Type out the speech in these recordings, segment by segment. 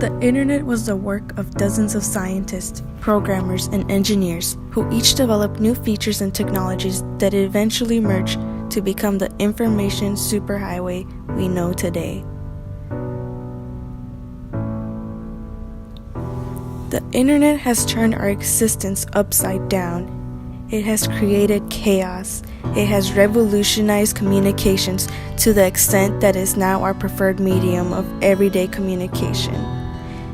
The internet was the work of dozens of scientists, programmers, and engineers who each developed new features and technologies that eventually merged to become the information superhighway we know today. The internet has turned our existence upside down. It has created chaos. It has revolutionized communications to the extent that it is now our preferred medium of everyday communication.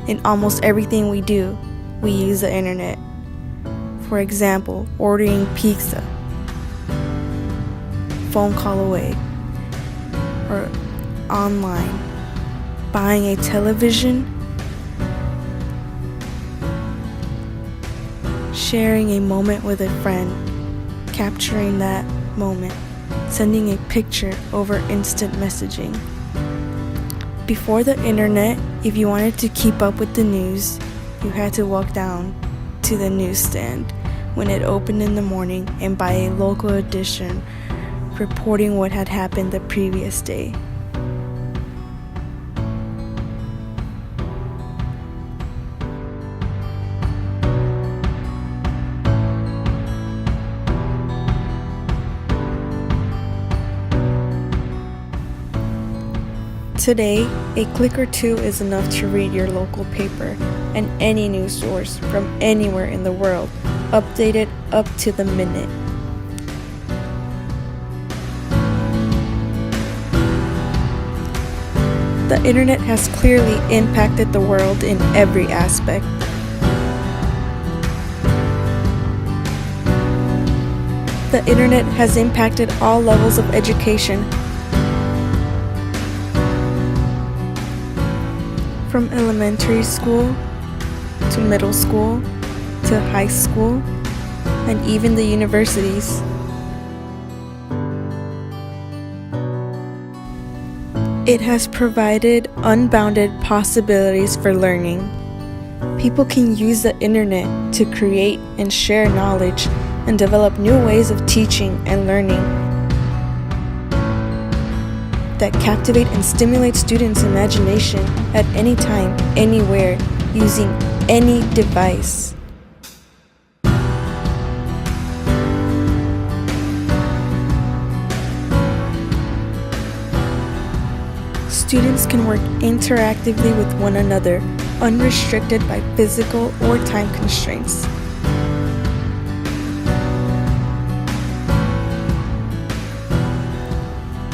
In almost everything we do, we use the internet. For example, ordering pizza, phone call away, or online, buying a television, sharing a moment with a friend, capturing that moment, sending a picture over instant messaging. Before the internet, if you wanted to keep up with the news, you had to walk down to the newsstand when it opened in the morning and buy a local edition reporting what had happened the previous day. Today, a click or two is enough to read your local paper and any news source from anywhere in the world, updated up to the minute. The internet has clearly impacted the world in every aspect. The internet has impacted all levels of education, from elementary school to middle school to high school and even the universities. It has provided unbounded possibilities for learning. People can use the internet to create and share knowledge and develop new ways of teaching and learning that captivate and stimulate students' imagination at any time, anywhere, using any device. Students can work interactively with one another, unrestricted by physical or time constraints.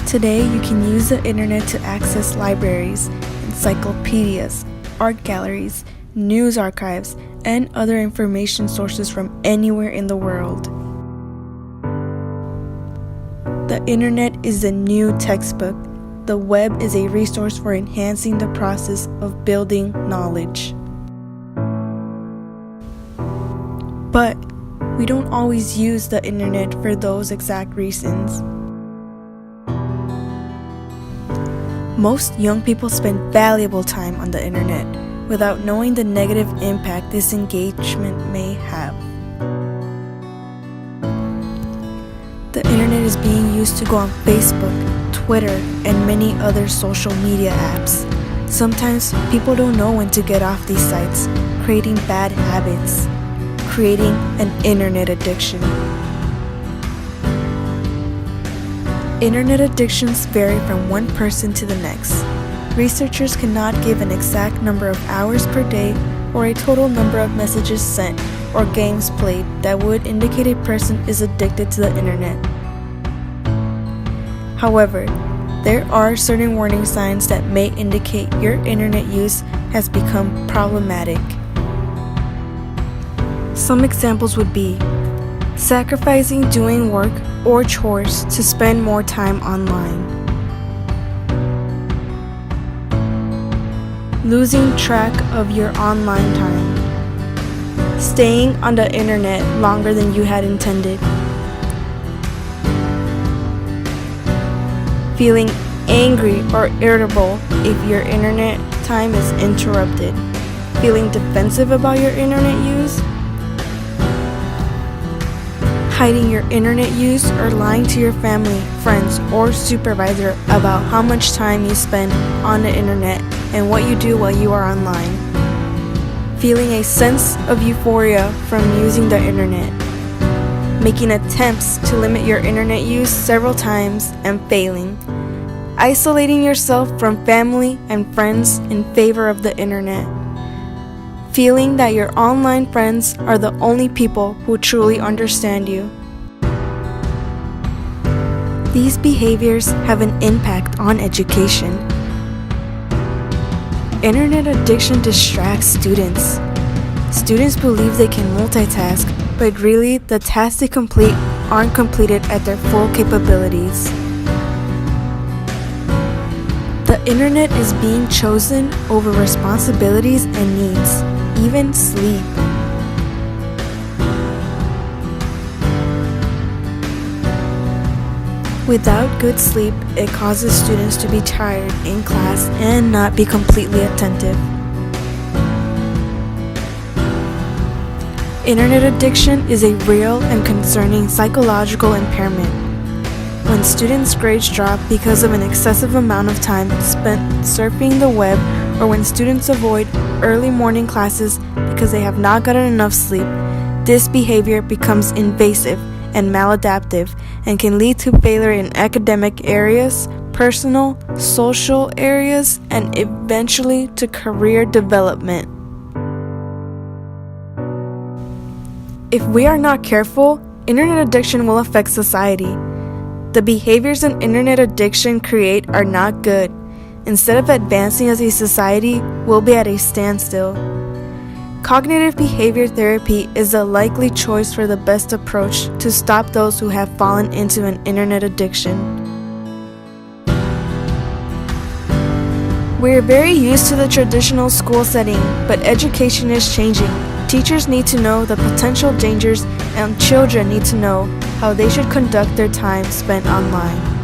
Today, you can use the internet to access libraries, encyclopedias, art galleries, news archives, and other information sources from anywhere in the world. The internet is the new textbook. The web is a resource for enhancing the process of building knowledge. But we don't always use the internet for those exact reasons. Most young people spend valuable time on the internet without knowing the negative impact this engagement may have. The internet is being used to go on Facebook, Twitter, and many other social media apps. Sometimes people don't know when to get off these sites, creating bad habits, creating an internet addiction. Internet addictions vary from one person to the next. Researchers cannot give an exact number of hours per day or a total number of messages sent or games played that would indicate a person is addicted to the internet. However, there are certain warning signs that may indicate your internet use has become problematic. Some examples would be sacrificing doing work or chores to spend more time online, losing track of your online time, staying on the internet longer than you had intended, feeling angry or irritable if your internet time is interrupted, feeling defensive about your internet use, hiding your internet use or lying to your family, friends, or supervisor about how much time you spend on the internet and what you do while you are online. feeling a sense of euphoria from using the internet, making attempts to limit your internet use several times and failing, isolating yourself from family and friends in favor of the internet, feeling that your online friends are the only people who truly understand you. These behaviors have an impact on education. Internet addiction distracts students. Students believe they can multitask, but really the tasks they complete aren't completed at their full capabilities. The internet is being chosen over responsibilities and needs, even sleep. Without good sleep, it causes students to be tired in class and not be completely attentive. Internet addiction is a real and concerning psychological impairment. When students' grades drop because of an excessive amount of time spent surfing the web, or when students avoid early morning classes because they have not gotten enough sleep, this behavior becomes invasive and maladaptive and can lead to failure in academic areas, personal, social areas, and eventually to career development. If we are not careful, internet addiction will affect society. The behaviors an internet addiction create are not good. Instead of advancing as a society, we'll be at a standstill. Cognitive behavior therapy is a likely choice for the best approach to stop those who have fallen into an internet addiction. We're very used to the traditional school setting, but education is changing. Teachers need to know the potential dangers, and children need to know how they should conduct their time spent online.